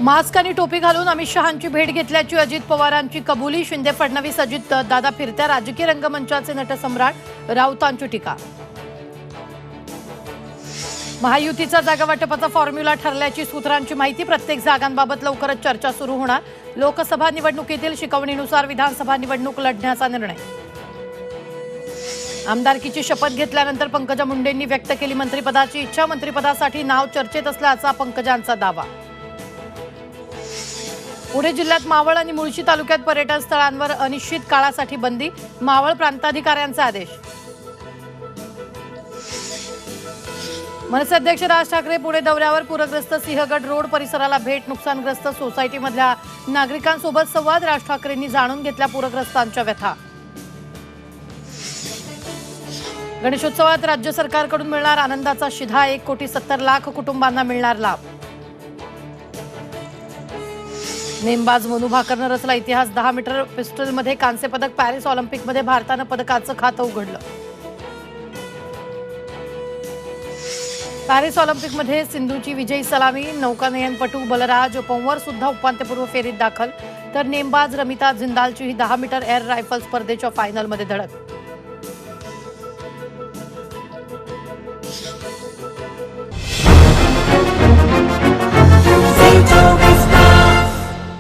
Mask आणि टोपी घालून अमित शहांची भेट घेतल्याची अजित पवारांची कबुली। शिंदे फडणवीस अजित दादा फिरत्या राजकीय रंगमंचाचे नटसम्राट, राऊतांची टीका। महायुतीचा जागा वाटपाचा फॉर्म्युला ठरल्याची सूत्रांची माहिती। प्रत्येक जागांबाबत लवकरच चर्चा सुरू होणार। लोकसभा निवडणुकीतील शिकवणीनुसार विधानसभा निवडणूक लढण्याचा निर्णय। आमदारकीची शपथ घेतल्यानंतर पंकजा मुंडेंनी व्यक्त केली मंत्रिपदाची इच्छा। मंत्रिपदासाठी नाव चर्चेत असल्याचा पंकजांचा दावा। पुणे जिल्ह्यात मावळ आणि मुळशी तालुक्यात पर्यटन स्थळांवर अनिश्चित काळासाठी बंदी। मावळ प्रांताधिकाऱ्यांचा आदेश। मनसे अध्यक्ष राज ठाकरे पुणे दौऱ्यावर। पूरग्रस्त सिंहगड रोड परिसराला भेट। नुकसानग्रस्त सोसायटीमधल्या नागरिकांसोबत संवाद। राज ठाकरेंनी जाणून घेतल्या पूरग्रस्तांच्या व्यथा। गणेशोत्सवात राज्य सरकारकडून मिळणार आनंदाचा शिधा। 1,70,00,000 कुटुंबांना मिळणार लाभ। नेमबाज मनू भाकरनं रचला इतिहास। 10 मीटर पिस्टलमध्ये कांस्य पदक। पॅरिस ऑलिम्पिकमध्ये भारतानं पदकाचं खातं उघडलं। पॅरिस ऑलिम्पिकमध्ये सिंधूची विजयी सलामी। नौकानयनपटू बलराज पंवर सुद्धा उपांत्यपूर्व फेरीत दाखल। तर नेमबाज रमिता जिंदालची 10 मीटर एअर रायफल स्पर्धेच्या फायनलमध्ये धडक।